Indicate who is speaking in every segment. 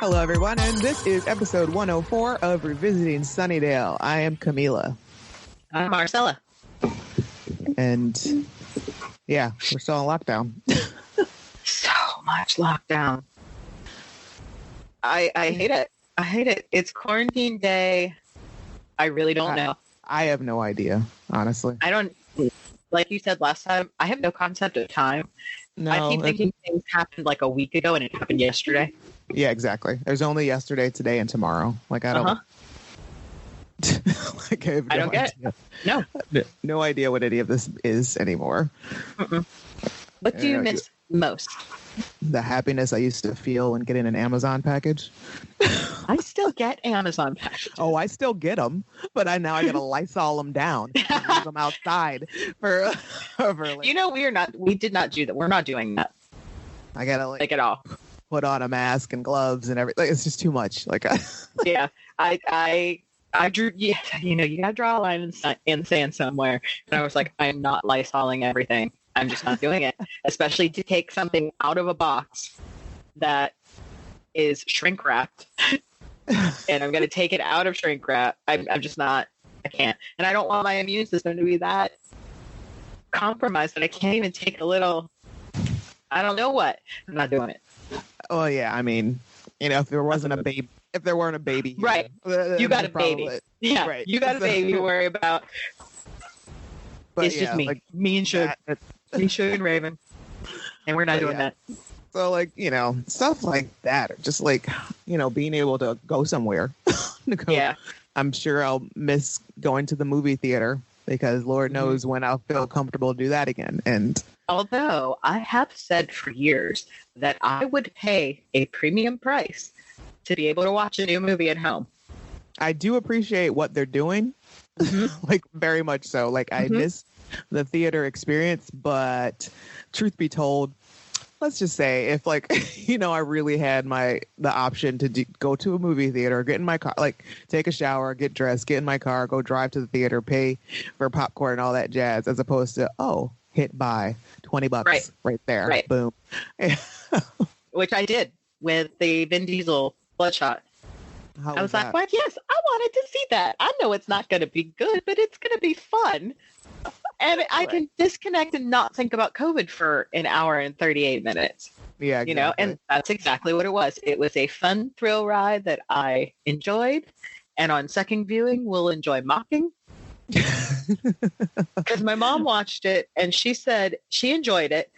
Speaker 1: Hello, everyone, and this is episode 104 of Revisiting Sunnydale. I am Camila.
Speaker 2: I'm Marcella.
Speaker 1: And, yeah, we're still in lockdown.
Speaker 2: So much lockdown. I hate it. I hate it. It's quarantine day. I really don't know.
Speaker 1: I have no idea, honestly.
Speaker 2: I don't, like you said last time, I have no concept of time.
Speaker 1: No,
Speaker 2: I keep thinking things happened like a week ago and it happened yesterday.
Speaker 1: Yeah, exactly. There's only yesterday, today, and tomorrow. Like, I don't... like, I don't
Speaker 2: get
Speaker 1: idea.
Speaker 2: it.
Speaker 1: No idea what any of this is anymore.
Speaker 2: Mm-mm. What do you miss most?
Speaker 1: The happiness I used to feel when getting an Amazon package.
Speaker 2: I still get Amazon packages.
Speaker 1: Oh, I still get them, but now I gotta Lysol them down, and leave them outside for like,
Speaker 2: You know, we did not do that. We're not doing that.
Speaker 1: I gotta
Speaker 2: like at all.
Speaker 1: Put on a mask and gloves and everything. It's just too much. Like,
Speaker 2: yeah, I drew. Yeah, you know, you gotta draw a line in the sand somewhere. And I was like, I'm not Lysoling everything. I'm just not doing it, especially to take something out of a box that is shrink wrapped, and I'm gonna take it out of shrink wrap. I'm just not. I can't, and I don't want my immune system to be that compromised that I can't even take a little. I don't know what. I'm not doing it.
Speaker 1: Oh yeah, I mean, you know, if there weren't a baby here,
Speaker 2: right? You got a baby, yeah. Right. You got a baby to worry about. But it's just me, like, me and Suge, me, Suge, and Raven, and we're not doing that.
Speaker 1: So, like, you know, stuff like that, or just like, you know, being able to go somewhere.
Speaker 2: Yeah,
Speaker 1: I'm sure I'll miss going to the movie theater because Lord knows when I'll feel comfortable to do that again. And
Speaker 2: although I have said for years that I would pay a premium price to be able to watch a new movie at home.
Speaker 1: I do appreciate what they're doing, like very much so. Like I miss the theater experience, but truth be told, let's just say if, like, you know, I really had the option to go to a movie theater, get in my car, like take a shower, get dressed, get in my car, go drive to the theater, pay for popcorn and all that jazz, as opposed to, hit buy $20 right there. Right. Boom.
Speaker 2: Which I did with the Vin Diesel Bloodshot. I was like, well, yes, I wanted to see that. I know it's not going to be good, but it's going to be fun. And I can disconnect and not think about COVID for an hour and 38 minutes.
Speaker 1: Yeah, exactly.
Speaker 2: You know, and that's exactly what it was. It was a fun thrill ride that I enjoyed. And on second viewing, we'll enjoy mocking. Because my mom watched it and she said she enjoyed it,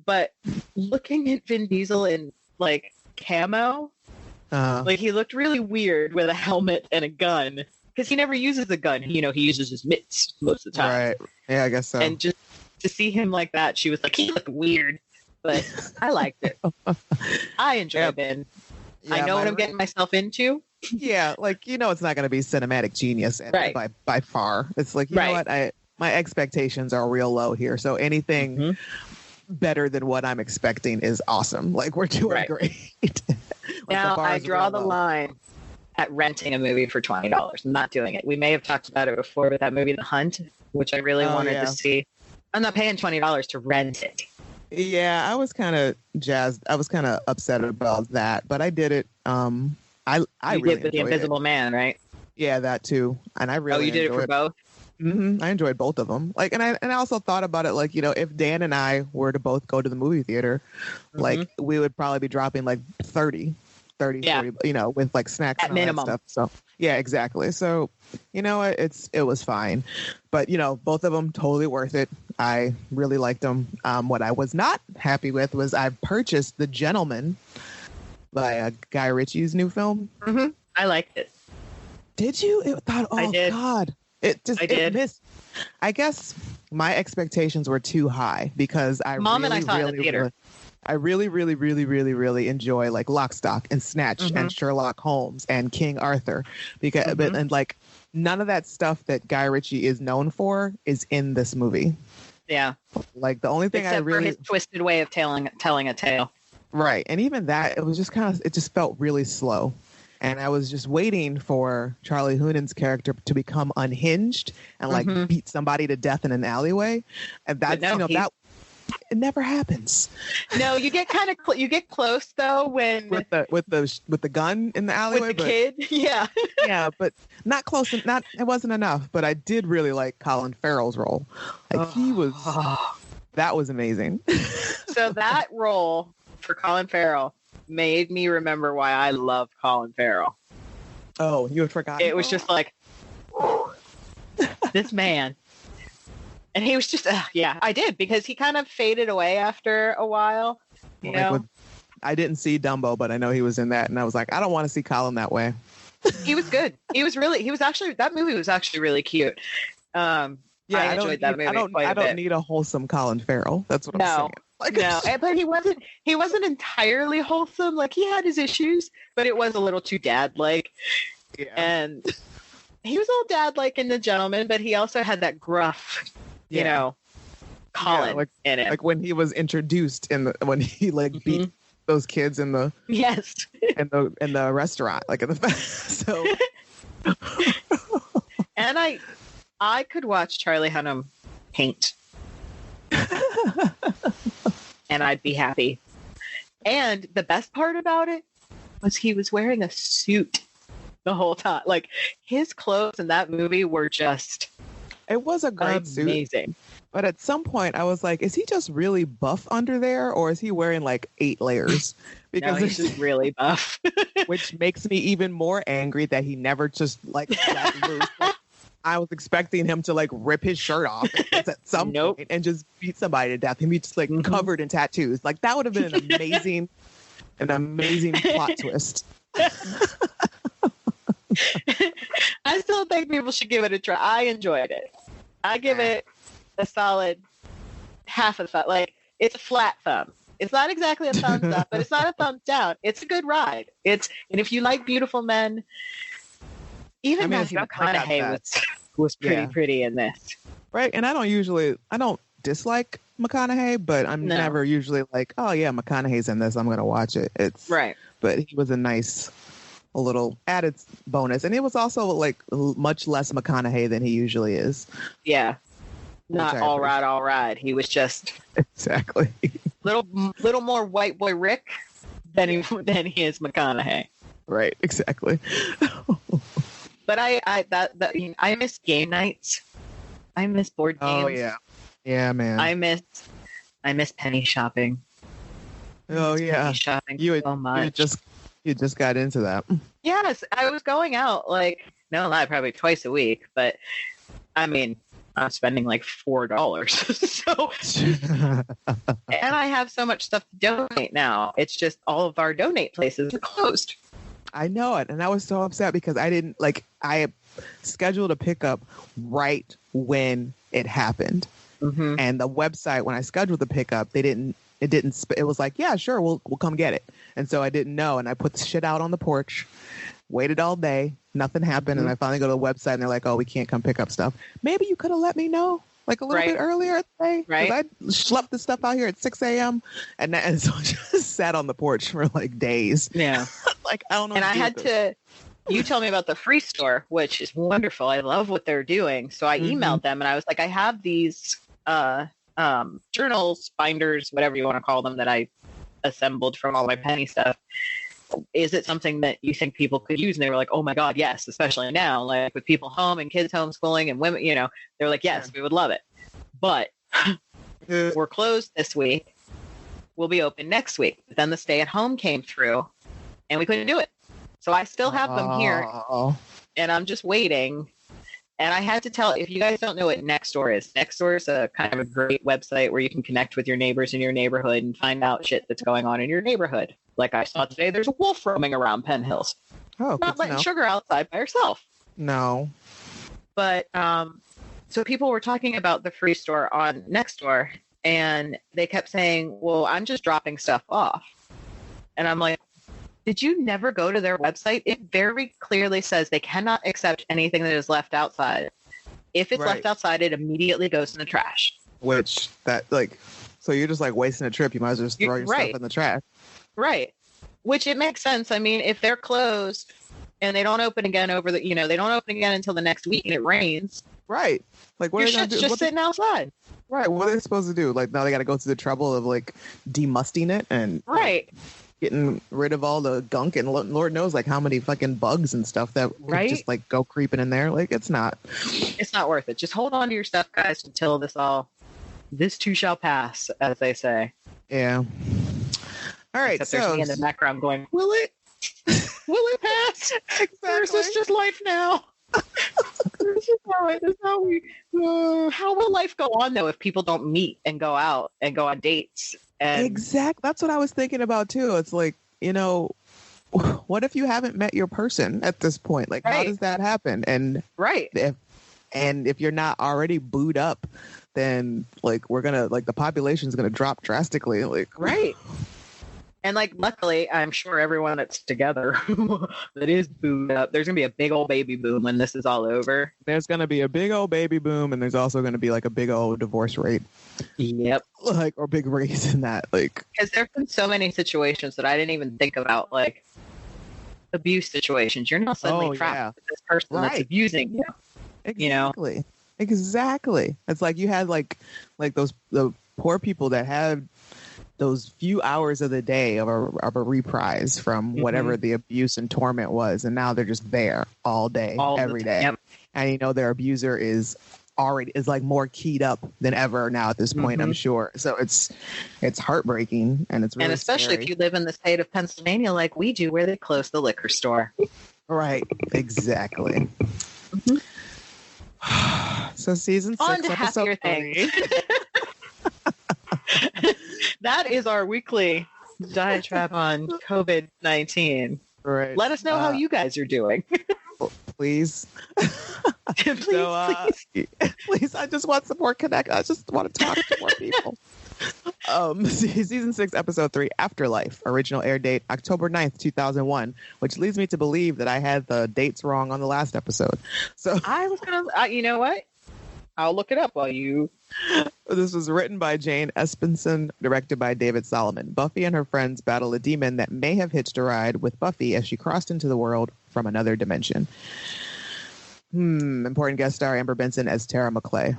Speaker 2: but looking at Vin Diesel in like camo, like he looked really weird with a helmet and a gun, because he never uses a gun. You know, he uses his mitts most of the time.
Speaker 1: Right. Yeah, I guess so.
Speaker 2: And just to see him like that, she was like, he looked weird, but I liked it. I enjoyed it. Yeah, I know what I'm getting myself into.
Speaker 1: Yeah, like, you know, it's not going to be cinematic genius by far. It's like, you know what, my expectations are real low here, so anything better than what I'm expecting is awesome. Like, we're doing great. Like,
Speaker 2: now I draw the line at renting a movie for $20. I'm not doing it. We may have talked about it before, but that movie The Hunt, which I really wanted to see, I'm not paying $20 to rent it.
Speaker 1: Yeah, I was kind of jazzed. I was kind of upset about that, but I did it. I
Speaker 2: you
Speaker 1: really
Speaker 2: did with The Invisible Man, right?
Speaker 1: Yeah, that too. And I really
Speaker 2: you did it for both?
Speaker 1: I enjoyed both of them. Like, and I also thought about it, like, you know, if Dan and I were to both go to the movie theater, like, we would probably be dropping like 30, 40, you know, with like snacks
Speaker 2: at minimum.
Speaker 1: That stuff. So yeah, exactly. So, you know, it was fine, but, you know, both of them totally worth it. I really liked them. What I was not happy with was I purchased The Gentleman by Guy Ritchie's new film.
Speaker 2: I liked it.
Speaker 1: Did you? I did. God. It missed. I guess my expectations were too high because
Speaker 2: Mom and I saw it in the theater.
Speaker 1: I really enjoy like Lock, Stock and Snatch and Sherlock Holmes and King Arthur, because and like none of that stuff that Guy Ritchie is known for is in this movie.
Speaker 2: Yeah,
Speaker 1: like the only thing
Speaker 2: except for his twisted way of telling a tale.
Speaker 1: Right, and even that, it was just it just felt really slow. And I was just waiting for Charlie Hunnam's character to become unhinged and like beat somebody to death in an alleyway. And that's It never happens.
Speaker 2: No, you get kind of you get close though when
Speaker 1: With the gun in the alleyway.
Speaker 2: with the kid. Yeah.
Speaker 1: Yeah, but not close. Not it wasn't enough. But I did really like Colin Farrell's role. Like he was. That was amazing.
Speaker 2: So that role for Colin Farrell made me remember why I love Colin Farrell.
Speaker 1: Oh, you had forgotten.
Speaker 2: It was just like this man. And he was just, yeah, I did, because he kind of faded away after a while. You know?
Speaker 1: I didn't see Dumbo, but I know he was in that. And I was like, I don't want to see Colin that way.
Speaker 2: He was good. That movie was actually really cute. I enjoyed that movie quite a bit.
Speaker 1: I don't need a wholesome Colin Farrell. That's what I'm saying. Like,
Speaker 2: no, but he wasn't entirely wholesome. Like, he had his issues, but it was a little too dad-like.
Speaker 1: Yeah.
Speaker 2: And he was a little dad-like in The Gentleman, but he also had that gruff, you know, Colin in it. Like
Speaker 1: when he was introduced when he beat those kids in the in the restaurant, like in the so.
Speaker 2: And I could watch Charlie Hunnam paint. And I'd be happy. And the best part about it was he was wearing a suit the whole time. Like, his clothes in that movie were just
Speaker 1: it was a great suit.
Speaker 2: Amazing.
Speaker 1: But at some point I was like, is he just really buff under there, or is he wearing like 8 layers? Because
Speaker 2: no, he's just really buff.
Speaker 1: Which makes me even more angry that he never just let loose. I was expecting him to rip his shirt off at some point and just beat somebody to death. Him be just covered in tattoos. Like, that would have been an amazing plot twist.
Speaker 2: I still think people should give it a try. I enjoyed it. I give it a solid half a thumb. Like, it's a flat thumb. It's not exactly a thumbs up, but it's not a thumbs down. It's a good ride. And if you like beautiful men, even Matthew McConaughey was pretty in this.
Speaker 1: Right. And I don't dislike McConaughey, but I'm never usually like, oh yeah, McConaughey's in this, I'm going to watch it. It's right. But he was a little added bonus. And it was also much less McConaughey than he usually is. Yeah.
Speaker 2: Not all right. He was just
Speaker 1: exactly
Speaker 2: little more white boy Rick than he is McConaughey.
Speaker 1: Right. Exactly.
Speaker 2: But I miss game nights. I miss board games.
Speaker 1: Oh yeah, yeah, man.
Speaker 2: I miss penny shopping.
Speaker 1: Oh yeah, penny
Speaker 2: shopping so much.
Speaker 1: You just got into that.
Speaker 2: Yes, I was going out probably twice a week, but I mean, I'm spending like $4. So, and I have so much stuff to donate now. It's just all of our donate places are closed.
Speaker 1: I know it. And I was so upset because I scheduled a pickup right when it happened. Mm-hmm. And the website, when I scheduled the pickup, it was like, yeah, sure, we'll come get it. And so I didn't know. And I put the shit out on the porch, waited all day. Nothing happened. Mm-hmm. And I finally go to the website and they're like, oh, we can't come pick up stuff. Maybe you could have let me know a little bit earlier today. Right. I schlepped the stuff out here at 6 a.m. And so I just sat on the porch for days. Yeah. I don't know.
Speaker 2: And I had to, you told me about the free store, which is wonderful. I love what they're doing. So I emailed them and I was like, I have these journals, binders, whatever you want to call them, that I assembled from all my penny stuff. Is it something that you think people could use? And they were like, oh my God, yes, especially now, with people home and kids homeschooling and women, they're like, yes, we would love it. But we're closed this week. We'll be open next week. But then the stay at home came through and we couldn't do it. So I still have them here and I'm just waiting. And I had to tell, if you guys don't know what Nextdoor is a kind of a great website where you can connect with your neighbors in your neighborhood and find out shit that's going on in your neighborhood. Like I saw today, there's a wolf roaming around Penn Hills. Oh, not letting Sugar outside by herself.
Speaker 1: No.
Speaker 2: But so people were talking about the free store on Nextdoor, and they kept saying, well, I'm just dropping stuff off. And I'm like, did you never go to their website? It very clearly says they cannot accept anything that is left outside. If it's left outside, it immediately goes in the trash.
Speaker 1: Which so you're just wasting a trip. You might as well just throw your stuff in the trash.
Speaker 2: Right. Which it makes sense. I mean, if they're closed and they don't open again they don't open again until the next week and it rains.
Speaker 1: Right. What
Speaker 2: your shit's just sitting outside.
Speaker 1: Right. What are they supposed to do? Like now they got to go through the trouble of like demusting it and
Speaker 2: Right.
Speaker 1: getting rid of all the gunk and Lord knows like how many fucking bugs and stuff that would just like go creeping in there. Like it's not
Speaker 2: worth it. Just hold on to your stuff, guys, until this too shall pass, as they say.
Speaker 1: Yeah. All right.
Speaker 2: Except there's me in the background going,
Speaker 1: will it
Speaker 2: pass?
Speaker 1: Exactly.
Speaker 2: Or is this just life now? This is how will life go on though if people don't meet and go out and go on dates? And
Speaker 1: exactly. That's what I was thinking about too. It's like, what if you haven't met your person at this point? Like, how does that happen? And if you're not already booed up, then like the population's gonna drop drastically. Like,
Speaker 2: And like, luckily, I'm sure everyone that's together that is booed up, there's going to be a big old baby boom when this is all over.
Speaker 1: There's going to be a big old baby boom, and there's also going to be like a big old divorce rate.
Speaker 2: Yep.
Speaker 1: Like, or big raise in that. Like,
Speaker 2: because there's been so many situations that I didn't even think about, like abuse situations. You're not suddenly trapped with this person that's abusing you.
Speaker 1: Exactly. Exactly. It's like you had like the poor people that had those few hours of the day of a reprise from whatever the abuse and torment was, and now they're just there all day, every day. Yep. And their abuser is like more keyed up than ever now at this point, I'm sure. So it's heartbreaking, and it's really
Speaker 2: and especially
Speaker 1: scary.
Speaker 2: If you live in the state of Pennsylvania like we do, where they close the liquor store.
Speaker 1: Right. Exactly. So season 6,
Speaker 2: on to happier things. That is our weekly diatribe on COVID-19.
Speaker 1: Right.
Speaker 2: Let us know how you guys are doing.
Speaker 1: Please.
Speaker 2: Please.
Speaker 1: Please. I just want some more connect. I just want to talk to more people. Season 6, episode 3, Afterlife. Original air date October 9th, 2001, which leads me to believe that I had the dates wrong on the last episode. So
Speaker 2: I was going to, you know what? I'll look it up while you...
Speaker 1: This was written by Jane Espenson, directed by David Solomon. Buffy and her friends battle a demon that may have hitched a ride with Buffy as she crossed into the world from another dimension. Important guest star Amber Benson as Tara McClay.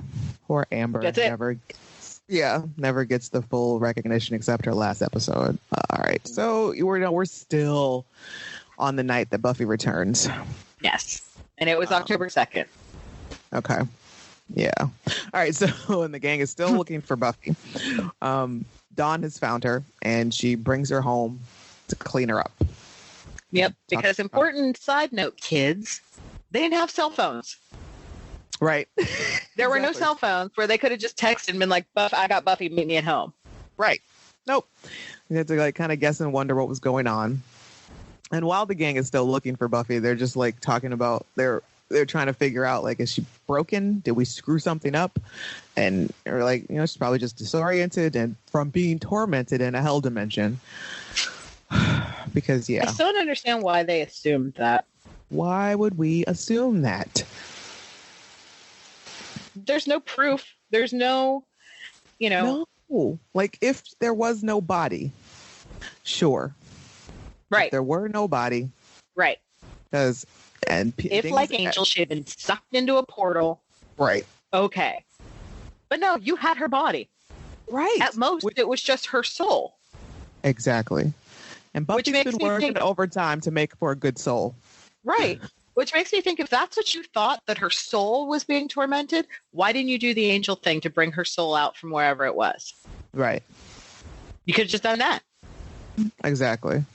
Speaker 1: Poor Amber.
Speaker 2: That's it.
Speaker 1: Never gets the full recognition except her last episode. All right. So we're still on the night that Buffy returns.
Speaker 2: Yes. And it was October 2nd.
Speaker 1: Okay. Yeah. All right. So, and the gang is still looking for Buffy. Dawn has found her, and she brings her home to clean her up.
Speaker 2: Yep. Because important side note, kids, they didn't have cell phones.
Speaker 1: Right.
Speaker 2: There were no cell phones where they could have just texted and been like, I got Buffy, meet me at home.
Speaker 1: Right. Nope. You had to like kind of guess and wonder what was going on. And while the gang is still looking for Buffy, they're just like talking about they're trying to figure out, like, is she broken? Did we screw something up? And they're like, she's probably just disoriented and from being tormented in a hell dimension. Because,
Speaker 2: I still don't understand why they assumed that.
Speaker 1: Why would we assume that?
Speaker 2: There's no proof. There's no,
Speaker 1: No. Like, if there was no body, sure.
Speaker 2: Right.
Speaker 1: If there were no body.
Speaker 2: Right.
Speaker 1: Because...
Speaker 2: if, like Angel, she had been sucked into a portal.
Speaker 1: Right.
Speaker 2: Okay. But no, you had her body.
Speaker 1: Right.
Speaker 2: At most, it was just her soul.
Speaker 1: Exactly. And Buffy's been working overtime to make for a good soul.
Speaker 2: Right. Which makes me think, if that's what you thought, that her soul was being tormented, why didn't you do the Angel thing to bring her soul out from wherever it was?
Speaker 1: Right. You
Speaker 2: could have just done that.
Speaker 1: Exactly.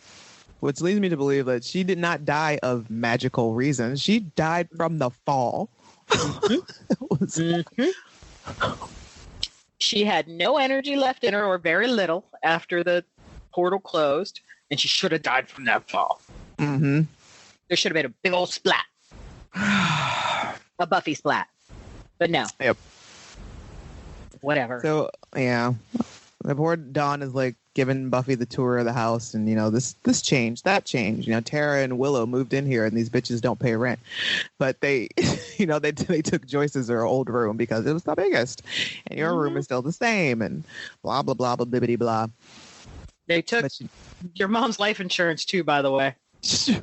Speaker 1: Which leads me to believe that she did not die of magical reasons. She died from the fall.
Speaker 2: She had no energy left in her, or very little, after the portal closed, and she should have died from that fall.
Speaker 1: Mm-hmm.
Speaker 2: There should have been a big old splat. A Buffy splat. But no.
Speaker 1: Yep.
Speaker 2: Whatever.
Speaker 1: So, yeah. The poor Dawn is like giving Buffy the tour of the house, and this changed, that changed. Tara and Willow moved in here, and these bitches don't pay rent. But they, they took Joyce's her old room because it was the biggest, and your room is still the same, and blah blah blah blah bibbity blah.
Speaker 2: They took your mom's life insurance too, by the way.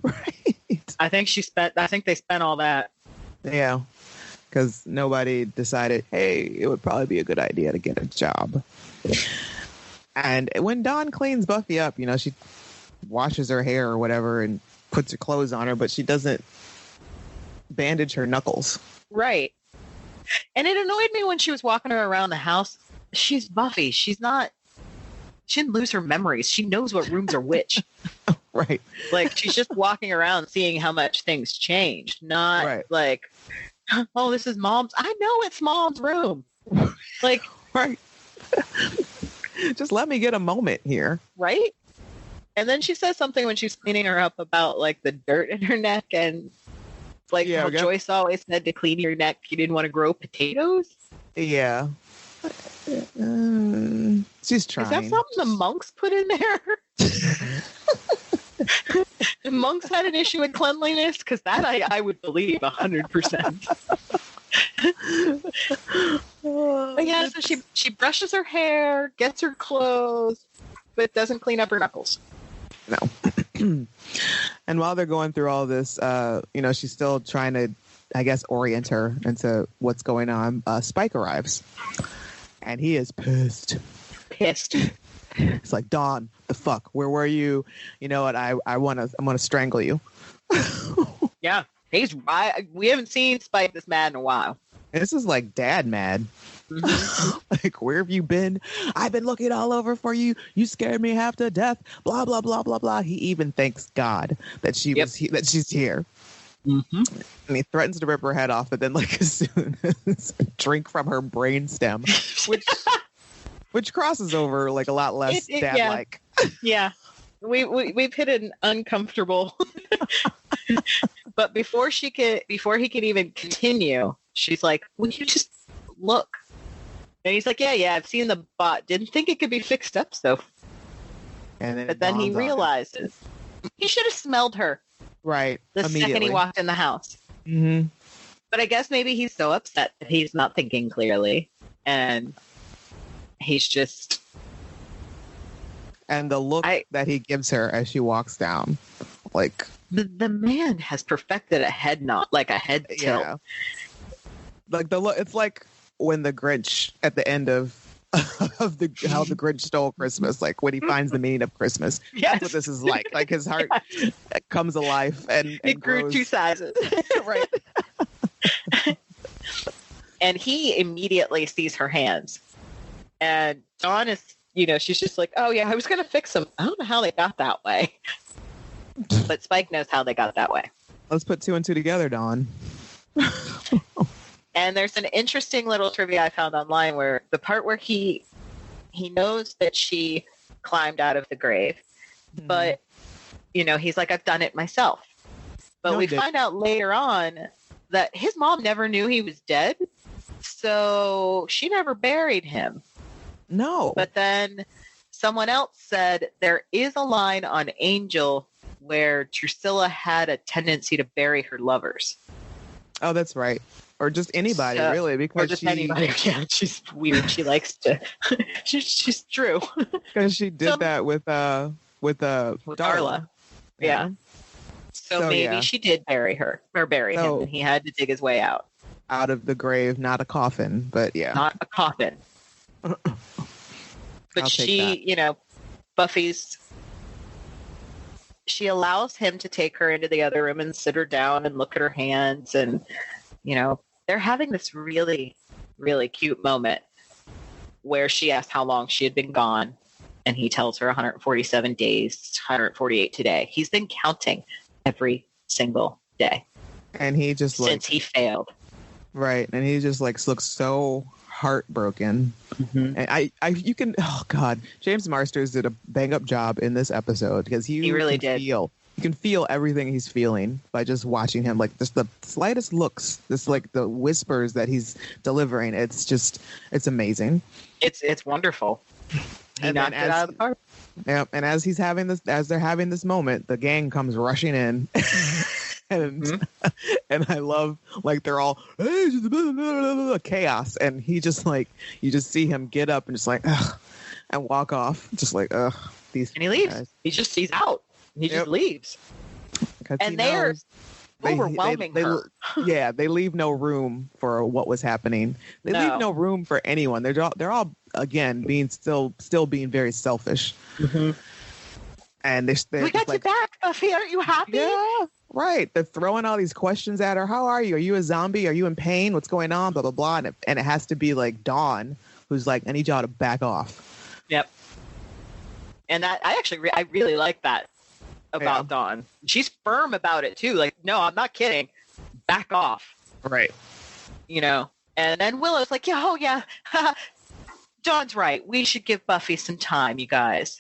Speaker 1: Right.
Speaker 2: I think they spent all that.
Speaker 1: Yeah. because nobody decided, hey, it would probably be a good idea to get a job. And when Dawn cleans Buffy up, she washes her hair or whatever and puts her clothes on her, but she doesn't bandage her knuckles.
Speaker 2: Right. And it annoyed me when she was walking her around the house. She's Buffy. She didn't lose her memories. She knows what rooms are which.
Speaker 1: Right.
Speaker 2: Like, she's just walking around seeing how much things changed. Not like, oh, this is Mom's. I know it's Mom's room. Like,
Speaker 1: right. Just let me get a moment here.
Speaker 2: Right? And then she says something when she's cleaning her up about, like, the dirt in her neck and, like, how Joyce always said to clean your neck, you didn't want to grow potatoes.
Speaker 1: Yeah. She's trying.
Speaker 2: Is that something the monks put in there? The monks had an issue with cleanliness? Because that I would believe 100%. But yeah, so she brushes her hair, gets her clothes, but doesn't clean up her knuckles.
Speaker 1: No. And while they're going through all this, she's still trying to, I guess, orient her into what's going on. Spike arrives, and he is pissed. It's like, Dawn, the fuck? Where were you? You know what? I'm gonna strangle you.
Speaker 2: Yeah, we haven't seen Spike this mad in a while.
Speaker 1: This is like dad mad. Mm-hmm. Like, where have you been? I've been looking all over for you. You scared me half to death. Blah blah blah blah blah. He even thanks God that that she's here. Mm-hmm. And he threatens to rip her head off, but then, like, as soon as drink from her brainstem, which crosses over like a lot less dad-like. Yeah,
Speaker 2: we've hit an uncomfortable. But before he can even continue, she's like, "Will you just look?" And he's like, "Yeah, I've seen the bot. Didn't think it could be fixed up, so." But then he realizes he should have smelled her.
Speaker 1: Right.
Speaker 2: The second he walked in the house.
Speaker 1: Mm-hmm.
Speaker 2: But I guess maybe he's so upset that he's not thinking clearly, and he's just.
Speaker 1: And the look that he gives her as she walks down, like.
Speaker 2: The man has perfected a head nod, like a head tilt. Yeah.
Speaker 1: Like the look, it's like when the Grinch at the end of how the Grinch stole Christmas, like when he finds the meaning of Christmas. Yes. That's what this is like. Like his heart comes alive and
Speaker 2: it grew
Speaker 1: grows.
Speaker 2: 2 sizes. Right. And he immediately sees her hands. And Dawn is, she's just like, oh yeah, I was going to fix them. I don't know how they got that way. But Spike knows how they got that way.
Speaker 1: Let's put 2 and 2 together, Dawn.
Speaker 2: And there's an interesting little trivia I found online where the part where he knows that she climbed out of the grave, but he's like, I've done it myself. But we find out later on that his mom never knew he was dead, so she never buried him.
Speaker 1: No.
Speaker 2: But then someone else said there is a line on Angel where Drusilla had a tendency to bury her lovers.
Speaker 1: Oh, that's right. Or just anybody, really, because
Speaker 2: anybody. Yeah, she's weird. She likes to. she's true.
Speaker 1: Because she did that with Darla.
Speaker 2: Yeah. So maybe she did bury him, and he had to dig his way out
Speaker 1: of the grave, not a coffin, but yeah,
Speaker 2: not a coffin. But she, Buffy's. She allows him to take her into the other room and sit her down and look at her hands. And, they're having this really, really cute moment where she asks how long she had been gone. And he tells her 147 days, 148 today. He's been counting every single day.
Speaker 1: And he just
Speaker 2: since he failed.
Speaker 1: Right. And he just looks so heartbroken. Mm-hmm. And you can, oh God, James Marsters did a bang up job in this episode because he really did. You can feel everything he's feeling by just watching him, like just the slightest looks, just like the whispers that he's delivering. It's amazing.
Speaker 2: It's wonderful. He knocked it out of the park.
Speaker 1: Yeah. And as they're having this moment, the gang comes rushing in. And I love, they're all chaos, and he just you just see him get up and just ugh, and walk off, just ugh, these.
Speaker 2: And he leaves.
Speaker 1: Guys.
Speaker 2: He's out. He just leaves.
Speaker 1: And
Speaker 2: overwhelming her.
Speaker 1: Yeah, they leave no room for what was happening. They leave no room for anyone. They're all again being still being very selfish.
Speaker 2: Mm-hmm.
Speaker 1: And they're
Speaker 2: we got like, you back, Buffy. Aren't you happy?
Speaker 1: Yeah, right. They're throwing all these questions at her. How are you? Are you a zombie? Are you in pain? What's going on? Blah blah blah. And it has to be like Dawn, who's like, I need y'all to back off.
Speaker 2: Yep. And that I really like that about Dawn. She's firm about it too. Like, no, I'm not kidding. Back off.
Speaker 1: Right.
Speaker 2: You know. And then Willow's like, yeah, oh yeah. Dawn's right. We should give Buffy some time, you guys.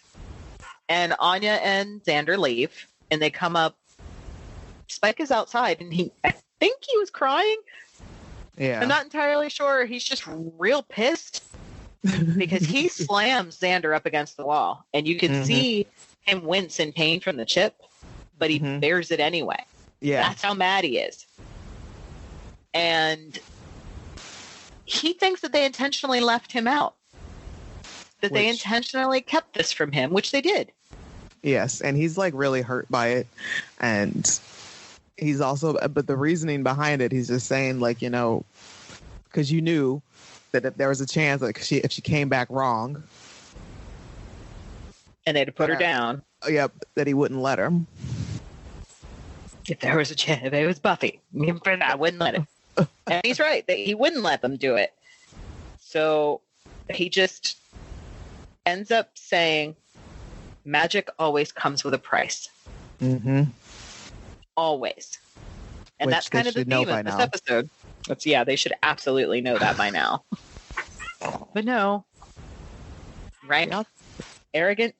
Speaker 2: And Anya and Xander leave, and they come up. Spike is outside, and I think he was crying.
Speaker 1: Yeah.
Speaker 2: I'm not entirely sure. He's just real pissed because he slams Xander up against the wall, and you can see him wince in pain from the chip, but he bears it anyway.
Speaker 1: Yeah.
Speaker 2: That's how mad he is. And he thinks that they intentionally left him out. That they intentionally kept this from him, which they did.
Speaker 1: Yes, and he's like really hurt by it. And he's also, but the reasoning behind it, he's just saying like, you know, because you knew that if there was a chance, like if she came back wrong.
Speaker 2: And they'd put her down.
Speaker 1: Yep, that he wouldn't let her.
Speaker 2: If there was a chance, if it was Buffy, I wouldn't let him. And he's right, that he wouldn't let them do it. So he just ends up saying, magic always comes with a price. Mm-hmm. Always. And that's kind of the theme of this episode. They should absolutely know that by now. But no. Right? Yep. Arrogant.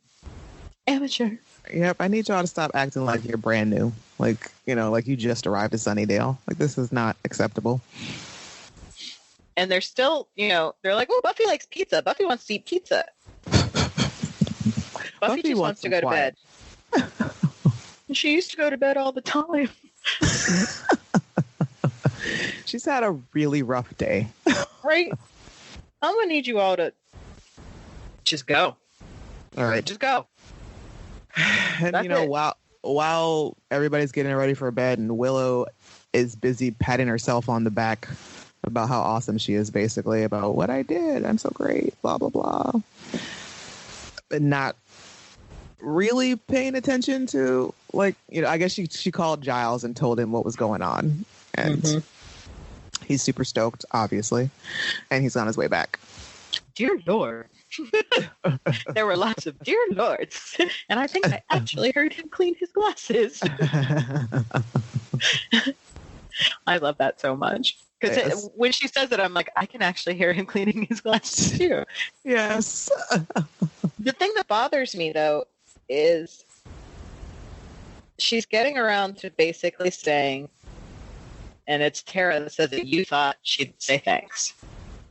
Speaker 2: Amateur.
Speaker 1: Yep, I need y'all to stop acting like you're brand new. Like, you know, like you just arrived at Sunnydale. Like, this is not acceptable.
Speaker 2: And they're still, you know, they're like, oh, Buffy likes pizza. Buffy wants to eat pizza. Buffy just wants to go to bed. She used to go to bed all the time.
Speaker 1: She's had a really rough day.
Speaker 2: Right? I'm going to need you all to just go.
Speaker 1: All right.
Speaker 2: Just go.
Speaker 1: And, that's, you know, while everybody's getting ready for bed and Willow is busy patting herself on the back about how awesome she is, basically, about what I did. I'm so great, blah, blah, blah. But not really paying attention to, like, you know, I guess she called Giles and told him what was going on. And he's super stoked, obviously. And he's on his way back.
Speaker 2: Dear Lord. There were lots of dear lords. And I think I actually heard him clean his glasses. I love that so much. Because when she says it, I'm like, I can actually hear him cleaning his glasses too.
Speaker 1: Yes.
Speaker 2: The thing that bothers me, though, is she's getting around to basically saying, and it's Tara that says that you thought she'd say thanks.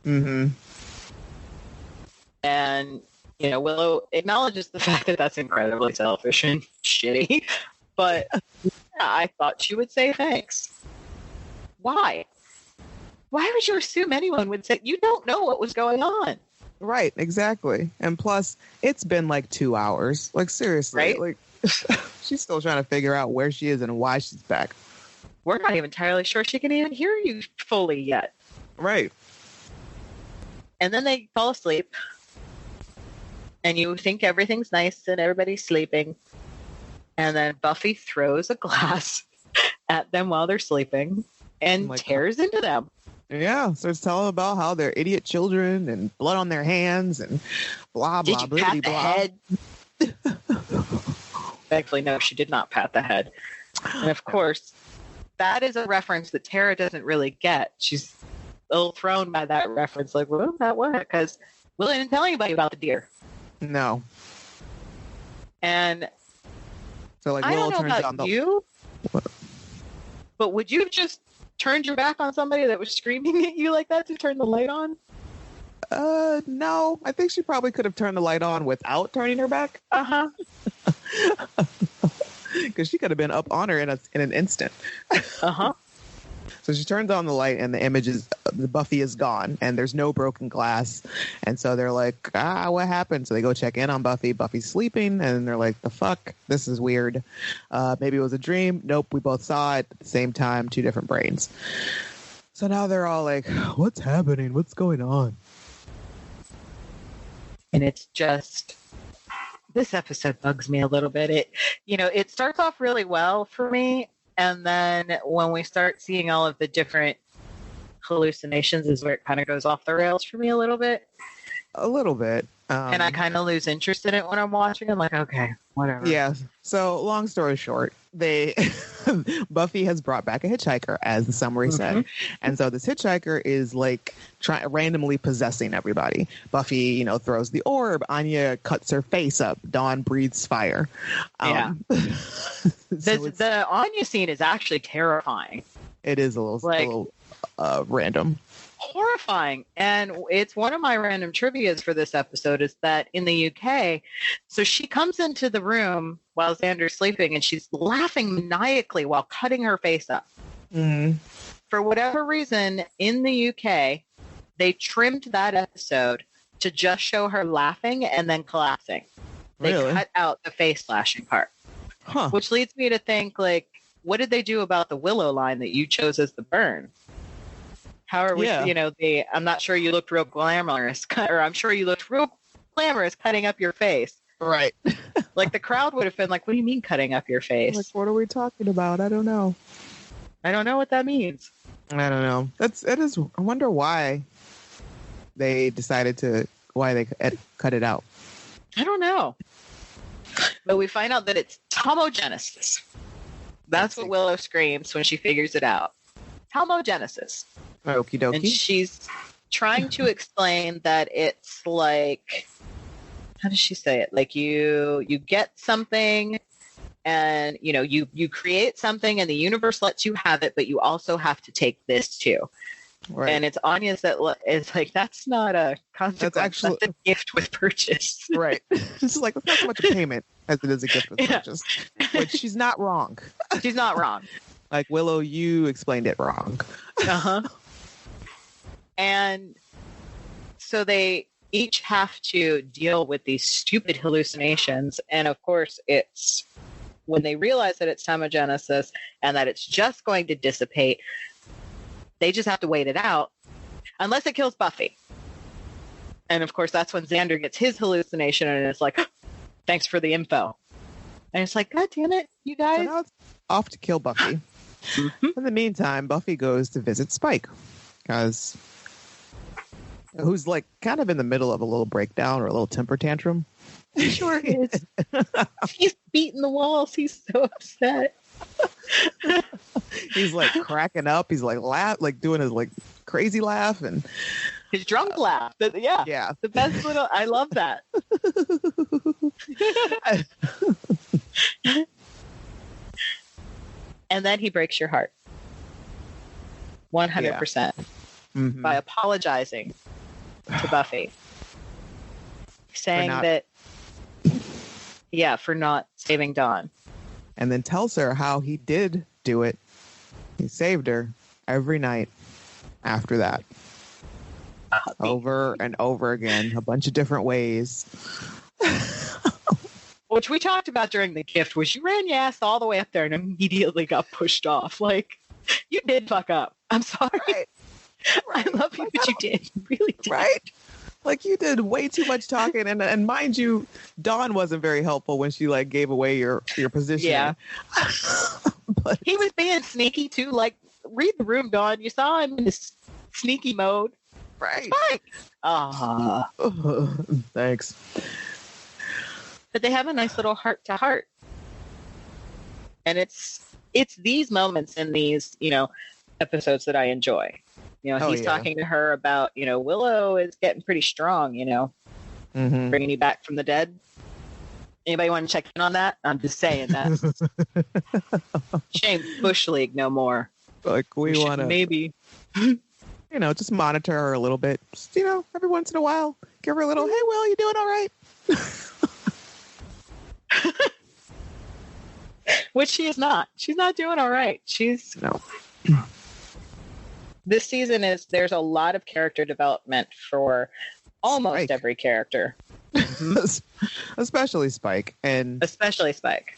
Speaker 2: Mm-hmm. And, you know, Willow acknowledges the fact that that's incredibly selfish and shitty. But yeah, I thought she would say thanks. Why? Why would you assume anyone would say, you don't know what was going on?
Speaker 1: Right, exactly. And plus, it's been like 2 hours. Like, seriously.
Speaker 2: Right?
Speaker 1: Like, she's still trying to figure out where she is and why she's back.
Speaker 2: We're not even entirely sure she can even hear you fully yet.
Speaker 1: Right.
Speaker 2: And then they fall asleep. And you think everything's nice and everybody's sleeping. And then Buffy throws a glass at them while they're sleeping and tears into them.
Speaker 1: Yeah, so it's telling about how they're idiot children and blood on their hands and blah, blah,
Speaker 2: blah. Did you pat the head? Thankfully, no, she did not pat the head. And of course, that is a reference that Tara doesn't really get. She's a little thrown by that reference. Like, well, that what? Because Willie didn't tell anybody about the deer.
Speaker 1: No.
Speaker 2: And
Speaker 1: so, like,
Speaker 2: I don't know about you, but would you have just turned your back on somebody that was screaming at you like that to turn the light on?
Speaker 1: No. I think she probably could have turned the light on without turning her back.
Speaker 2: Uh-huh.
Speaker 1: Because she could have been up on her in an instant.
Speaker 2: Uh-huh.
Speaker 1: So she turns on the light, and the Buffy is gone, and there's no broken glass. And so they're like, what happened? So they go check in on Buffy. Buffy's sleeping, and they're like, the fuck? This is weird. Maybe it was a dream. Nope, we both saw it at the same time, two different brains. So now they're all like, what's happening? What's going on?
Speaker 2: And it's just, this episode bugs me a little bit. It starts off really well for me. And then when we start seeing all of the different hallucinations is where it kind of goes off the rails for me a little bit.
Speaker 1: A little bit.
Speaker 2: And I kind of lose interest in it when I'm watching. I'm like, okay, whatever.
Speaker 1: Yeah. So long story short, Buffy has brought back a hitchhiker, as the summary said. And so this hitchhiker is like randomly possessing everybody. Buffy, throws the orb. Anya cuts her face up. Dawn breathes fire.
Speaker 2: Yeah. The Anya scene is actually terrifying.
Speaker 1: It is a little random.
Speaker 2: Horrifying. And it's one of my random trivias for this episode is that in the UK, so she comes into the room while Xander's sleeping and she's laughing maniacally while cutting her face up.
Speaker 1: Mm-hmm.
Speaker 2: For whatever reason, in the UK, they trimmed that episode to just show her laughing and then collapsing. They cut out the face slashing part.
Speaker 1: Huh.
Speaker 2: Which leads me to think, like, what did they do about the Willow line that you chose as the burn? How are we, I'm not sure you looked real glamorous, or I'm sure you looked real glamorous cutting up your face.
Speaker 1: Right.
Speaker 2: Like, the crowd would have been like, what do you mean cutting up your face?
Speaker 1: Like, what are we talking about? I don't know.
Speaker 2: I don't know what that means.
Speaker 1: I don't know. I wonder why they decided why they cut it out.
Speaker 2: I don't know. But we find out that it's tomogenesis. That's what Willow screams when she figures it out. Tomogenesis.
Speaker 1: Okie dokie.
Speaker 2: And she's trying to explain that it's like, how does she say it? Like you get something and, you create something and the universe lets you have it, but you also have to take this too. Right. And it's Anya's that is like, that's not a consequence. That's a gift with purchase.
Speaker 1: Right. It's like, it's not so much a payment as it is a gift with purchase. Which she's not wrong.
Speaker 2: She's not wrong.
Speaker 1: Like, Willow, you explained it wrong.
Speaker 2: Uh-huh. And so they each have to deal with these stupid hallucinations. And of course, it's when they realize that it's tomogenesis and that it's just going to dissipate, they just have to wait it out unless it kills Buffy. And of course, that's when Xander gets his hallucination and it's like, thanks for the info. And it's like, God damn it, you guys. So
Speaker 1: now it's off to kill Buffy. In the meantime, Buffy goes to visit Spike because who's like kind of in the middle of a little breakdown or a little temper tantrum.
Speaker 2: He sure is. He's beating the walls. He's so upset.
Speaker 1: He's like cracking up. He's like doing his like crazy laugh and
Speaker 2: his drunk laugh. Yeah. The best little. I love that. And then he breaks your heart. 100%.
Speaker 1: Mm-hmm.
Speaker 2: By apologizing to Buffy. Saying for not saving Dawn.
Speaker 1: And then tells her how he did do it. He saved her every night after that. Over and over again. A bunch of different ways.
Speaker 2: Which we talked about during the gift, was you ran your ass all the way up there and immediately got pushed off. Like, you did fuck up. I'm sorry.
Speaker 1: Right.
Speaker 2: I love you, but you did. You really did.
Speaker 1: Right? Like, you did way too much talking. And mind you, Dawn wasn't very helpful when she, like, gave away your position.
Speaker 2: Yeah. But he was being sneaky, too. Like, read the room, Dawn. You saw him in this sneaky mode.
Speaker 1: Right. Thanks.
Speaker 2: But they have a nice little heart-to-heart. And it's these moments in these, episodes that I enjoy. He's talking to her about, Willow is getting pretty strong,
Speaker 1: mm-hmm.
Speaker 2: bringing you back from the dead. Anybody want to check in on that? I'm just saying that. Shame Bush League no more.
Speaker 1: Like, we want to
Speaker 2: maybe,
Speaker 1: just monitor her a little bit. Just, every once in a while, give her a little, hey, Will, you doing all right?
Speaker 2: Which she is not. She's not doing all right.
Speaker 1: No.
Speaker 2: This season there's a lot of character development for almost
Speaker 1: Spike.
Speaker 2: every character.
Speaker 1: Especially Spike.
Speaker 2: Especially Spike.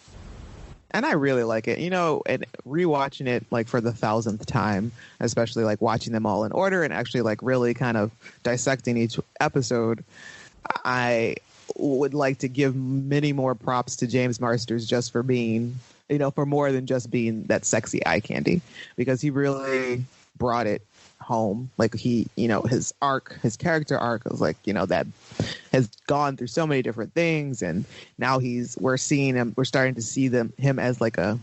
Speaker 1: And I really like it, and rewatching it like for the 1,000th time, especially like watching them all in order and actually like really kind of dissecting each episode. I would like to give many more props to James Marsters just for being, for more than just being that sexy eye candy, because he really brought it home. Like he, his character arc was like, that has gone through so many different things, and now we're starting to see him as like a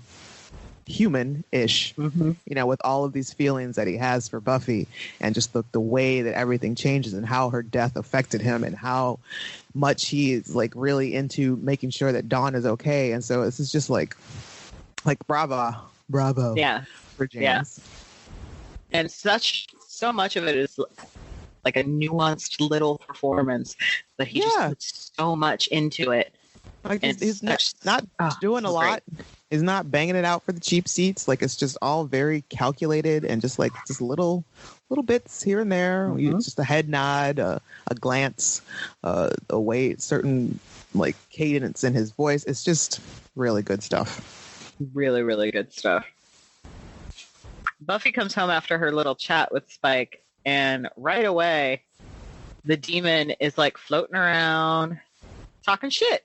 Speaker 1: human-ish, with all of these feelings that he has for Buffy, and just the way that everything changes and how her death affected him and how much he is like really into making sure that Dawn is okay. And so this is just like bravo for James.
Speaker 2: Yeah. And so much of it is like a nuanced little performance, but he just puts so much into it.
Speaker 1: Like he's not doing a lot. Great. He's not banging it out for the cheap seats. Like it's just all very calculated and just like just little bits here and there. Just a head nod, a glance, a way, certain like cadence in his voice. It's just really good stuff.
Speaker 2: Really, really good stuff. Buffy comes home after her little chat with Spike, and right away, the demon is like floating around, talking shit.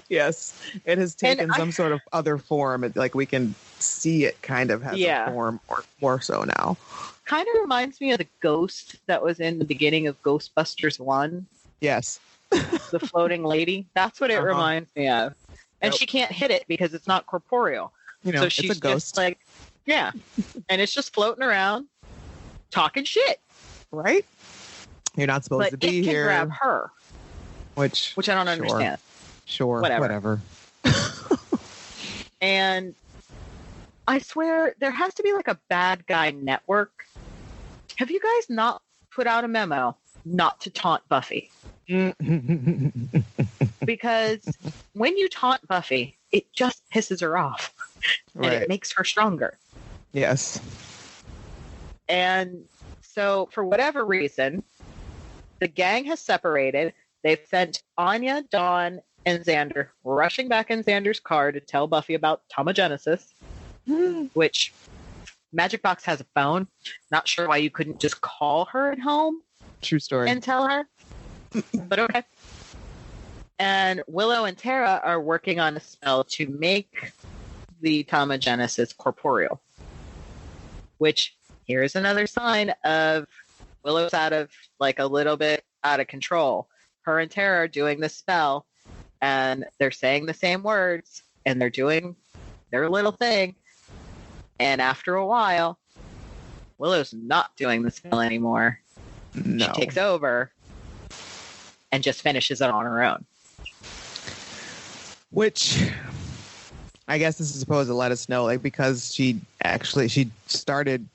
Speaker 1: Yes, it has taken some sort of other form. Like we can see it kind of has a form, or more so now.
Speaker 2: Kind of reminds me of the ghost that was in the beginning of Ghostbusters 1.
Speaker 1: Yes.
Speaker 2: The floating lady. That's what it reminds me of. And she can't hit it because it's not corporeal. So she's
Speaker 1: it's a ghost.
Speaker 2: Just like, yeah. And it's just floating around, talking shit.
Speaker 1: Right? You're not supposed to be here.
Speaker 2: But it can grab her.
Speaker 1: Which
Speaker 2: I don't understand.
Speaker 1: Sure. Whatever.
Speaker 2: And I swear there has to be like a bad guy network. Have you guys not put out a memo not to taunt Buffy? Because when you taunt Buffy, it just pisses her off. And it makes her stronger.
Speaker 1: Yes.
Speaker 2: And so for whatever reason, the gang has separated. They've sent Anya, Dawn, and Xander rushing back in Xander's car to tell Buffy about Tomogenesis, which Magic Box has a phone. Not sure why you couldn't just call her at home.
Speaker 1: True story.
Speaker 2: And tell her. But okay. And Willow and Tara are working on a spell to make the Tomogenesis corporeal. Which, here's another sign of Willow's a little bit out of control. Her and Tara are doing the spell, and they're saying the same words, and they're doing their little thing. And after a while, Willow's not doing the spell anymore.
Speaker 1: No.
Speaker 2: She takes over and just finishes it on her own.
Speaker 1: Which, I guess this is supposed to let us know, like, because she started,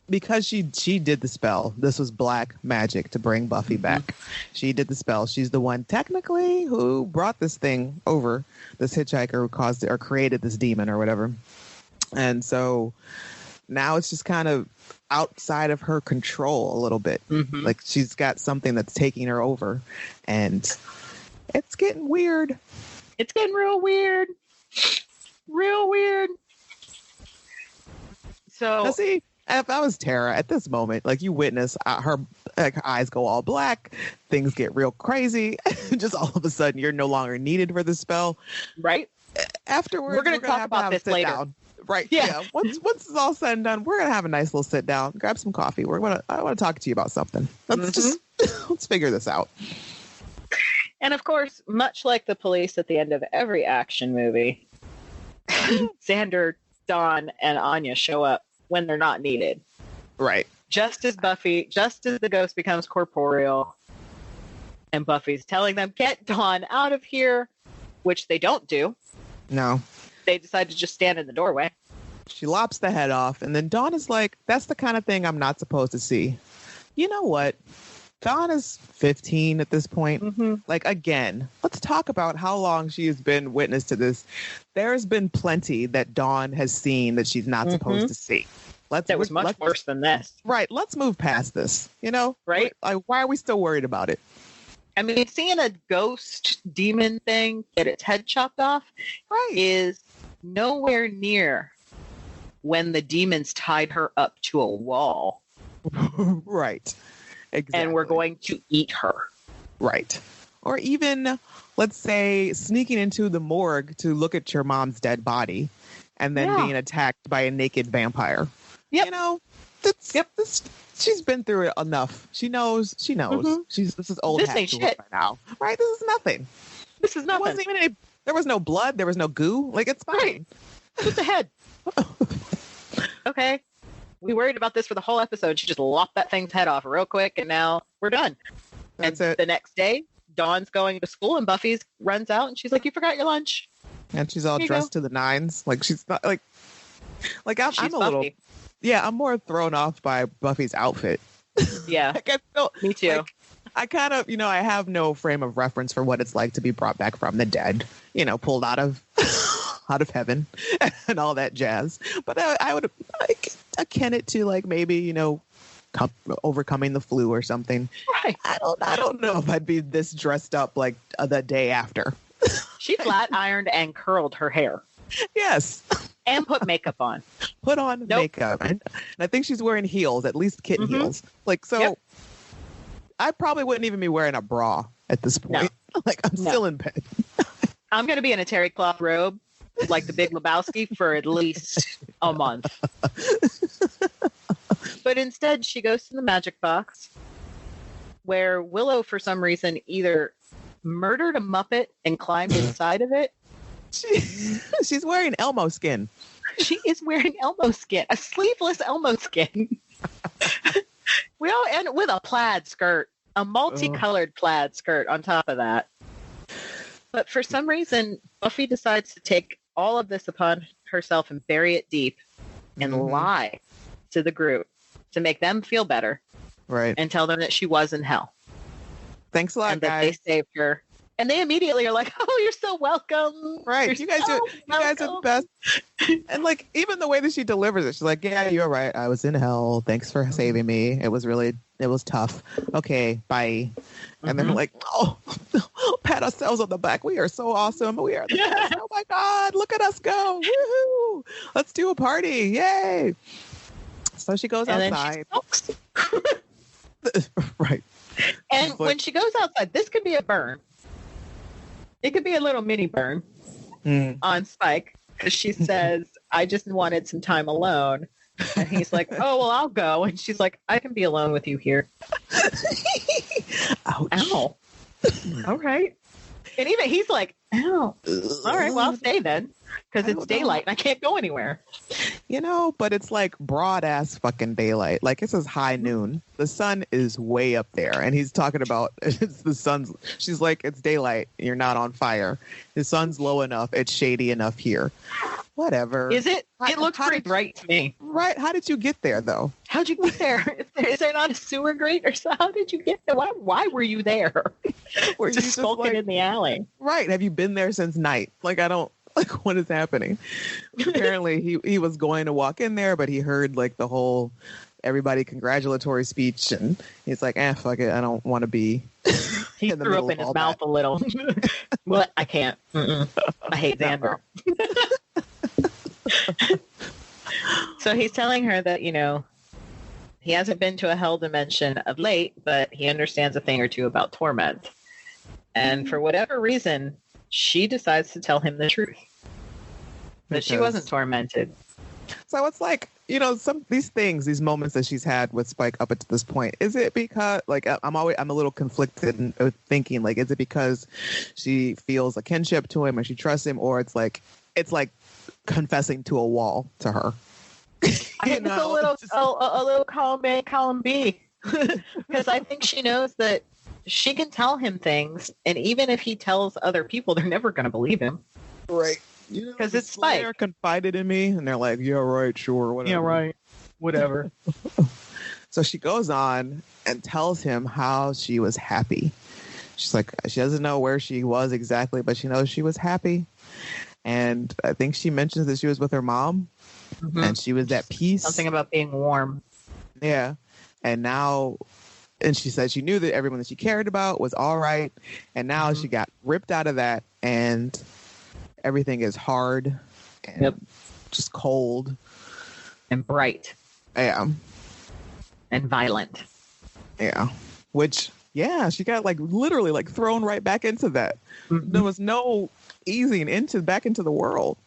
Speaker 1: because she did the spell. This was black magic to bring Buffy back. She did the spell. She's the one technically who brought this thing over, this hitchhiker who caused it or created this demon or whatever. And so now it's just kind of outside of her control a little bit. Like she's got something that's taking her over, and it's getting weird.
Speaker 2: It's getting real weird. Real weird. So
Speaker 1: now see, if I was Tara at this moment, like you witness her eyes go all black, things get real crazy. Just all of a sudden, you're no longer needed for the spell.
Speaker 2: Right.
Speaker 1: Afterwards,
Speaker 2: we're going to talk about this later.
Speaker 1: Down. Right. Yeah. Once it's all said and done, we're gonna have a nice little sit down, grab some coffee. I want to talk to you about something. Let's figure this out.
Speaker 2: And of course, much like the police at the end of every action movie, Xander, Dawn, and Anya show up when they're not needed.
Speaker 1: Right.
Speaker 2: Just as the ghost becomes corporeal, and Buffy's telling them, "Get Dawn out of here," which they don't do.
Speaker 1: No.
Speaker 2: They decide to just stand in the doorway.
Speaker 1: She lops the head off, and then Dawn is like, that's the kind of thing I'm not supposed to see. You know what? Dawn is 15 at this point.
Speaker 2: Mm-hmm.
Speaker 1: Like, again, let's talk about how long she has been witness to this. There's been plenty that Dawn has seen that she's not supposed to see.
Speaker 2: That was much worse than this.
Speaker 1: Right. Let's move past this, you know?
Speaker 2: Right.
Speaker 1: Why are we still worried about it?
Speaker 2: I mean, seeing a ghost demon thing get its head chopped off is nowhere near when the demons tied her up to a wall.
Speaker 1: Right. Exactly.
Speaker 2: And we're going to eat her.
Speaker 1: Right. Or even, let's say, sneaking into the morgue to look at your mom's dead body and then being attacked by a naked vampire.
Speaker 2: Yep.
Speaker 1: You know, she's been through it enough. She knows. Mm-hmm. This is old.
Speaker 2: This ain't shit
Speaker 1: right now. Right? This is nothing.
Speaker 2: This is nothing.
Speaker 1: There was no blood. There was no goo. Like, it's fine.
Speaker 2: Right. Just a head. Okay. We worried about this for the whole episode. She just lopped that thing's head off real quick, and now we're done.
Speaker 1: That's
Speaker 2: and
Speaker 1: it.
Speaker 2: The next day, Dawn's going to school, and Buffy's runs out, and she's like, "You forgot your lunch."
Speaker 1: And she's all dressed to the nines. Like, she's not like I'm a little. Yeah, I'm more thrown off by Buffy's outfit.
Speaker 2: Yeah, me too.
Speaker 1: Like, I kind of, I have no frame of reference for what it's like to be brought back from the dead. Pulled out of heaven and all that jazz. But I would akin it to like maybe overcoming the flu or something.
Speaker 2: Right.
Speaker 1: I don't know if I'd be this dressed up like the day after.
Speaker 2: She flat ironed and curled her hair.
Speaker 1: Yes.
Speaker 2: And put makeup on.
Speaker 1: Put on makeup. And I think she's wearing heels, at least kitten heels. Like, so
Speaker 2: yep.
Speaker 1: I probably wouldn't even be wearing a bra at this point. No. Like, I'm still in bed.
Speaker 2: I'm going to be in a terry cloth robe like the Big Lebowski for at least a month. But instead, she goes to the magic box where Willow, for some reason, either murdered a Muppet and climbed inside of it.
Speaker 1: She's wearing Elmo skin.
Speaker 2: She is wearing Elmo skin, a sleeveless Elmo skin. And with a plaid skirt, a multicolored plaid skirt on top of that. But for some reason, Buffy decides to take all of this upon herself and bury it deep and lie to the group to make them feel better.
Speaker 1: Right.
Speaker 2: And tell them that she was in hell.
Speaker 1: Thanks a lot,
Speaker 2: and
Speaker 1: guys.
Speaker 2: That they saved her. And they immediately are like, "Oh, you're so welcome."
Speaker 1: Right. You guys are the best. And like, even the way that she delivers it, she's like, "Yeah, you're right. I was in hell. Thanks for saving me. It was tough. Okay, bye." And they're like, "Oh, pat ourselves on the back. We are so awesome. We are the best. Oh my God, look at us go. Woohoo. Let's do a party. Yay." So she goes outside. Right.
Speaker 2: And when she goes outside, this could be a burn. It could be a little mini burn on Spike, because she says, "I just wanted some time alone." And he's like, "Oh, well, I'll go." And she's like, "I can be alone with you here."
Speaker 1: Ouch.
Speaker 2: Ow. All right. And even he's like, "Ow. All right, well, I'll stay then, because it's daylight and I can't go anywhere."
Speaker 1: But it's like broad ass fucking daylight. Like, this is high noon. The sun is way up there, and he's talking about it's the sun's. She's like, "It's daylight. You're not on fire. The sun's low enough. It's shady enough here." Whatever.
Speaker 2: Is it? It looks pretty bright to me.
Speaker 1: Right. How did you get there, though?
Speaker 2: How'd you get there? Is there not a sewer grate or so? How did you get there? Why were you there?
Speaker 1: Were you
Speaker 2: just skulking in the alley?
Speaker 1: Right. Have you been there since night? Like, I don't. Like, what is happening? Apparently, he was going to walk in there, but he heard like the whole everybody congratulatory speech, and he's like, "Fuck it, I don't want to be."
Speaker 2: He threw up in his mouth a little. Well, I can't. I hate Xander. So he's telling her that, he hasn't been to a hell dimension of late, but he understands a thing or two about torment. And for whatever reason, she decides to tell him the truth. That she wasn't tormented.
Speaker 1: So it's like, these moments that she's had with Spike up until this point, is it because, like, I'm a little conflicted in thinking, like, is it because she feels a kinship to him and she trusts him, or it's like confessing to a wall to her?
Speaker 2: I think it's a little column B, because I think she knows that she can tell him things, and even if he tells other people, they're never going to believe him.
Speaker 1: Right. Because
Speaker 2: it's Spike.
Speaker 1: They're confided in me, and they're like, "Yeah, right, sure, whatever."
Speaker 2: Yeah, right, whatever.
Speaker 1: So she goes on and tells him how she was happy. She's like, she doesn't know where she was exactly, but she knows she was happy. And I think she mentions that she was with her mom and she was at peace.
Speaker 2: Something about being warm.
Speaker 1: Yeah. And now, and she said she knew that everyone that she cared about was all right. And now she got ripped out of that and everything is hard and just cold.
Speaker 2: And bright.
Speaker 1: Yeah.
Speaker 2: And violent.
Speaker 1: Yeah. Which, yeah, she got like literally like thrown right back into that. There was no easing back into the world.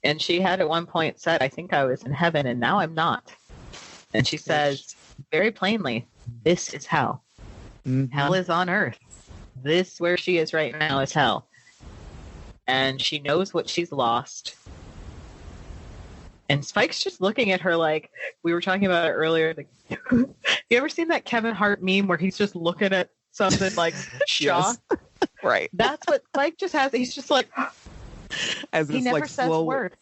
Speaker 1: And
Speaker 2: she had at one point said, I think I was in heaven and now I'm not. And she says very plainly, this is hell. Hell is on earth. This where she is right now is hell. And she knows what she's lost. And Spike's just looking at her like, we were talking about it earlier. Like, you ever seen that Kevin Hart meme where he's just looking at something like shocked?
Speaker 1: Yes. Right.
Speaker 2: That's what Spike just has. He's just like,
Speaker 1: as
Speaker 2: he never
Speaker 1: like
Speaker 2: says a word.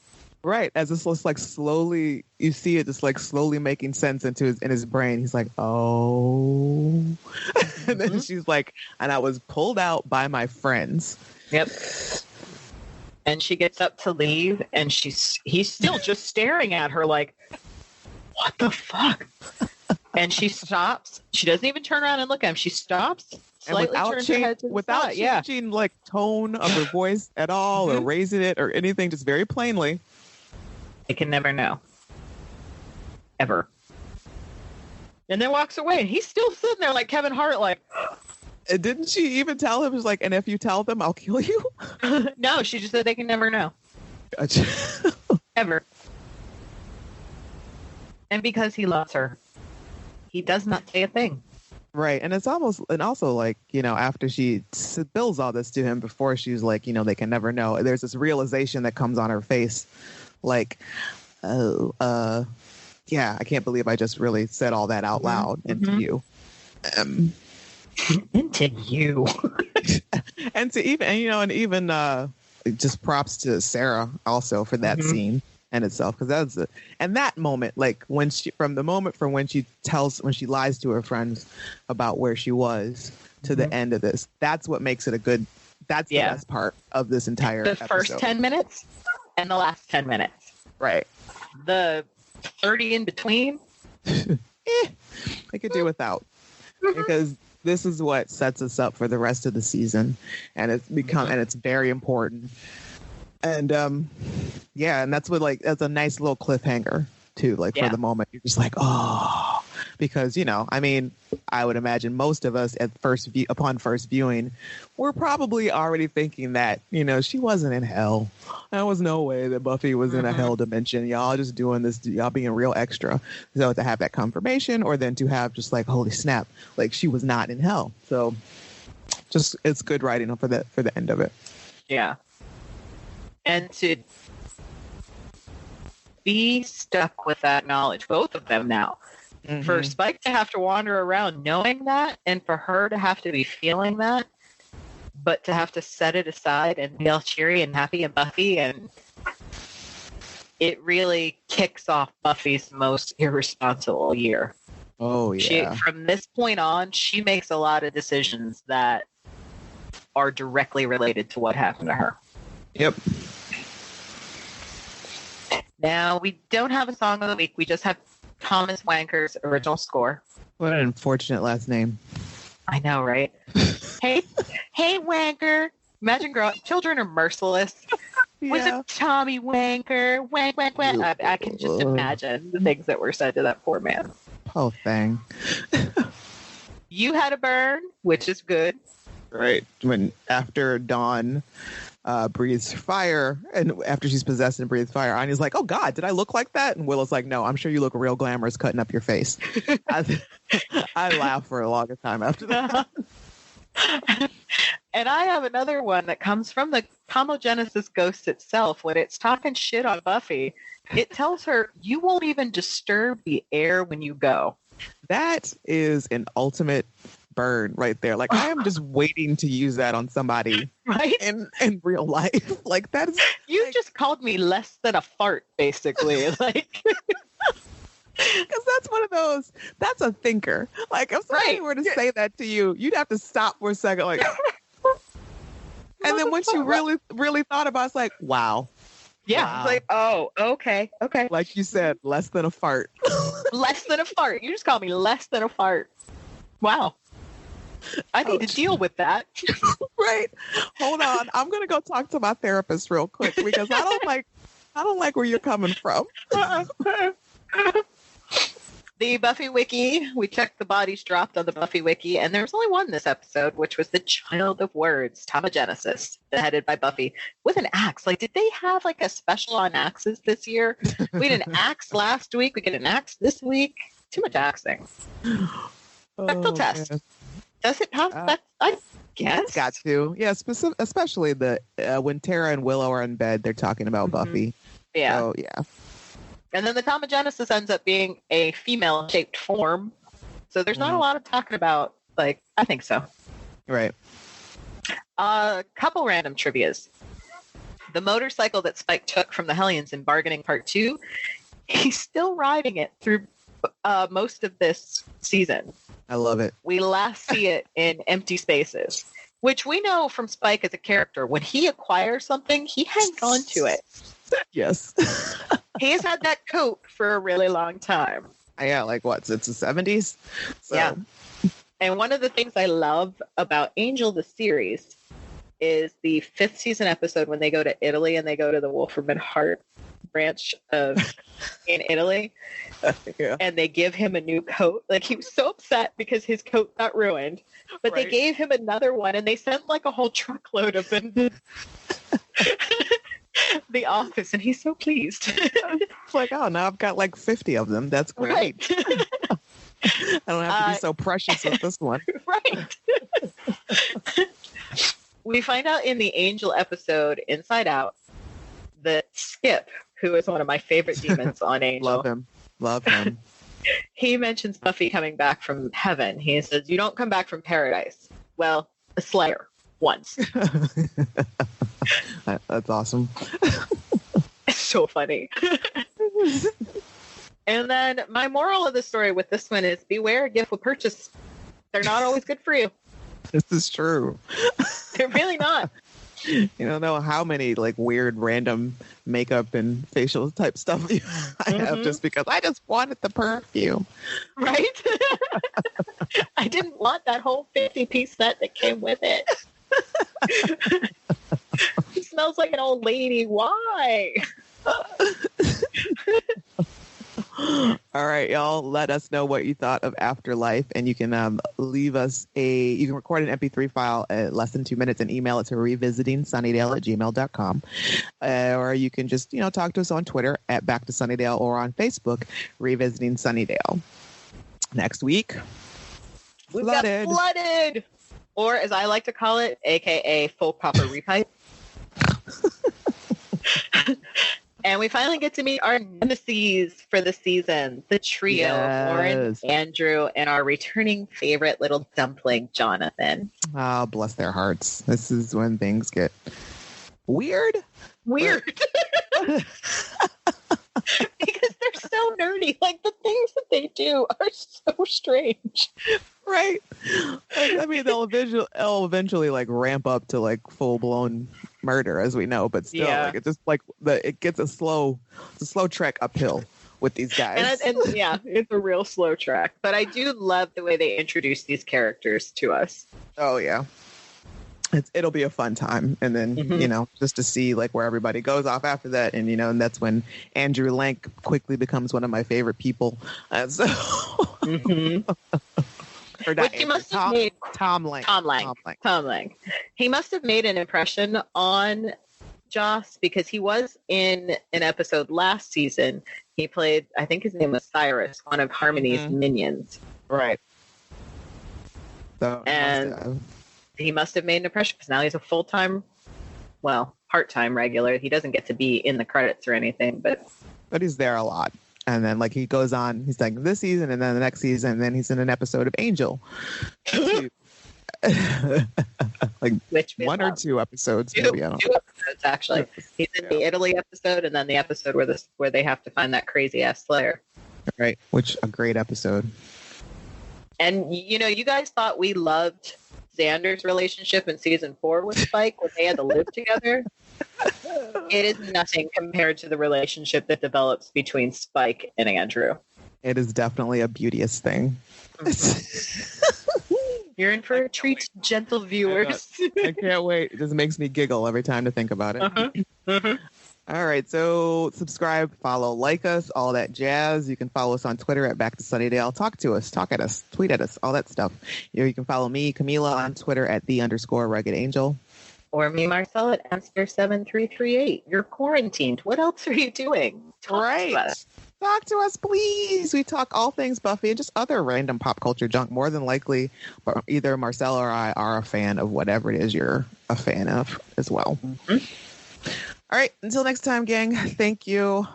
Speaker 1: Right. As it's just like slowly, you see it just like slowly making sense in his brain. He's like, oh. And then she's like, and I was pulled out by my friends.
Speaker 2: Yep. And she gets up to leave and he's still just staring at her like, what the fuck? And she stops. She doesn't even turn around and look at him. She stops, slightly turns her head to the
Speaker 1: without
Speaker 2: side.
Speaker 1: changing like tone of her voice at all or raising it or anything, just very plainly.
Speaker 2: They can never know. Ever. And then walks away. And he's still sitting there like Kevin Hart, like...
Speaker 1: And didn't she even tell him, like, and if you tell them, I'll kill you?
Speaker 2: No, she just said they can never know.
Speaker 1: Gotcha.
Speaker 2: Ever. And because he loves her, he does not say a thing.
Speaker 1: Right. And it's also like, you know, after she spills all this to him before she's like, you know, they can never know. There's this realization that comes on her face. Like, oh, yeah, I can't believe I just really said all that out loud into you.
Speaker 2: Into you.
Speaker 1: And to even just props to Sarah also for that scene in itself, because that's it. And that moment, like when she lies to her friends about where she was to the end of this, that's what makes it the best part of this entire
Speaker 2: the
Speaker 1: episode.
Speaker 2: First 10 minutes and the last 10 minutes.
Speaker 1: Right.
Speaker 2: The 30 in between.
Speaker 1: I could do without, because this is what sets us up for the rest of the season, and it's very important. And and that's a nice little cliffhanger too. Like for the moment, you're just like, oh, because I mean, I would imagine most of us upon first viewing, we're probably already thinking that she wasn't in hell. There was no way that Buffy was in a hell dimension. Y'all just doing this. Y'all being real extra. So to have that confirmation, or then to have just like, holy snap, like she was not in hell. So just it's good writing for the end of it.
Speaker 2: Yeah. And to be stuck with that knowledge, both of them now. For Spike to have to wander around knowing that, and for her to have to be feeling that, but to have to set it aside and be all cheery and happy and Buffy, and it really kicks off Buffy's most irresponsible year.
Speaker 1: Oh, yeah.
Speaker 2: From this point on, she makes a lot of decisions that are directly related to what happened to her.
Speaker 1: Yep.
Speaker 2: Now, we don't have a song of the week. We just have Thomas Wanker's original score.
Speaker 1: What an unfortunate last name.
Speaker 2: I know, right? Hey, Wanker. Imagine children are merciless. Was it Tommy Wanker? Wank, wank, wank. I can just imagine the things that were said to that poor man.
Speaker 1: Oh, thing.
Speaker 2: You had a burn, which is good.
Speaker 1: Right. When after Dawn breathes fire, and after she's possessed and breathes fire, Anya's like, oh God, did I look like that? And Willow's like, no, I'm sure you look real glamorous cutting up your face. I laughed for a longer time after that.
Speaker 2: And I have another one that comes from the Homogenesis ghost itself. When it's talking shit on Buffy, it tells her, you won't even disturb the air when you go.
Speaker 1: That is an ultimate burn right there. Like, I am just waiting to use that on somebody
Speaker 2: right
Speaker 1: in real life. Like, that is
Speaker 2: you just called me less than a fart, basically. Like
Speaker 1: Because that's one of those, that's a thinker. Like, if somebody were to say that to you, you'd have to stop for a second, like, and then once you really, really thought about it, it's like, wow.
Speaker 2: Yeah.
Speaker 1: Wow.
Speaker 2: It's like, oh, okay.
Speaker 1: Like you said, less than a fart.
Speaker 2: Less than a fart. You just called me less than a fart. Wow. I need to deal with that.
Speaker 1: Right. Hold on. I'm going to go talk to my therapist real quick because I don't like where you're coming from.
Speaker 2: The Buffy Wiki, we checked the bodies dropped on the Buffy Wiki, and there was only one this episode, which was the Child of Words, Tomogenesis, beheaded by Buffy with an axe. Like, did they have like a special on axes this year? We had an axe last week. We get an axe this week. Too much axing. Spectral test.
Speaker 1: Man.
Speaker 2: Does it have that? I guess.
Speaker 1: It's got to. Yeah, especially when Tara and Willow are in bed, they're talking about Buffy.
Speaker 2: Yeah.
Speaker 1: So, yeah.
Speaker 2: And then the Tomogenesis ends up being a female-shaped form. So there's not a lot of talking about, like, I think so.
Speaker 1: Right.
Speaker 2: A couple random trivias. The motorcycle that Spike took from the Hellions in Bargaining Part 2, he's still riding it through most of this season.
Speaker 1: I love it.
Speaker 2: We last see it in Empty Spaces, which we know from Spike as a character. When he acquires something, he hangs on to it.
Speaker 1: Yes.
Speaker 2: He has had that coat for a really long time.
Speaker 1: Yeah, like what? It's the 70s? So.
Speaker 2: Yeah. And one of the things I love about Angel, the series, is the 5th season episode when they go to Italy and they go to the Wolfram Hart branch in Italy. Yeah. And they give him a new coat. Like, he was so upset because his coat got ruined. But They gave him another one, and they sent like a whole truckload of them to the office, and he's so pleased.
Speaker 1: It's like, oh, now I've got like 50 of them. That's great.
Speaker 2: Right.
Speaker 1: I don't have to be so precious with this one.
Speaker 2: Right. We find out in the Angel episode, Inside Out, that Skip, who is one of my favorite demons on Angel.
Speaker 1: Love him.
Speaker 2: He mentions Buffy coming back from heaven. He says, you don't come back from paradise. Well, a slayer. Once.
Speaker 1: That's awesome.
Speaker 2: It's so funny. And then my moral of the story with this one is beware a gift with purchase. They're not always good for you.
Speaker 1: This is true.
Speaker 2: They're really not.
Speaker 1: You don't know how many like weird random makeup and facial type stuff I have just because I just wanted the perfume.
Speaker 2: Right? I didn't want that whole 50-piece set that came with it. It smells like an old lady. Why?
Speaker 1: All right, y'all. Let us know what you thought of Afterlife, and you can leave us you can record an MP3 file at less than 2 minutes and email it to revisitingsunnydale@gmail.com. Or you can just, talk to us on Twitter at Back to Sunnydale or on Facebook, Revisiting Sunnydale. Next week,
Speaker 2: we've got Flooded. Or as I like to call it, AKA Full Proper Repipe. And we finally get to meet our nemesis for the season, the trio, Lauren, Andrew, and our returning favorite little dumpling, Jonathan.
Speaker 1: Oh, bless their hearts. This is when things get weird. Because
Speaker 2: they're so nerdy. Like, the things that they do are so strange.
Speaker 1: Right. I mean, they'll eventually like ramp up to like full blown murder, as we know, but still, like it's just like it gets a slow trek uphill with these guys.
Speaker 2: And yeah, it's a real slow trek. But I do love the way they introduce these characters to us.
Speaker 1: Oh yeah. It'll be a fun time, and then just to see like where everybody goes off after that, and and that's when Andrew Lank quickly becomes one of my favorite people. So, or not Andrew, Tom Lank.
Speaker 2: Tom Lank. He must have made an impression on Joss because he was in an episode last season. He played, I think his name was Cyrus, one of Harmony's minions.
Speaker 1: Right. So,
Speaker 2: and he must have made an impression because now he's a full-time, part-time regular. He doesn't get to be in the credits or anything, but
Speaker 1: he's there a lot. And then like he goes on, he's like this season and then the next season, and then he's in an episode of Angel. Like one or two episodes, maybe. I don't know.
Speaker 2: 2 episodes actually. He's in the Italy episode and then the episode where they have to find that crazy ass Slayer.
Speaker 1: Right. Which a great episode.
Speaker 2: And, you know, you guys thought we loved Xander's relationship in season 4 with Spike when they had to live together. It is nothing compared to the relationship that develops between Spike and Andrew.
Speaker 1: It is definitely a beauteous thing.
Speaker 2: You're in for a treat, gentle viewers.
Speaker 1: I can't wait. It just makes me giggle every time to think about it. All right. So subscribe, follow, like us, all that jazz. You can follow us on Twitter at Back to Sunnydale. Talk to us, talk at us, tweet at us, all that stuff. You can follow me, Camila, on Twitter at _Rugged Angel.
Speaker 2: Or me, Marcel, at Amster7338. You're quarantined. What else are you doing? Talk to us.
Speaker 1: Talk to us, please. We talk all things Buffy and just other random pop culture junk. More than likely, either Marcel or I are a fan of whatever it is you're a fan of as well. All right. Until next time, gang. Thank you.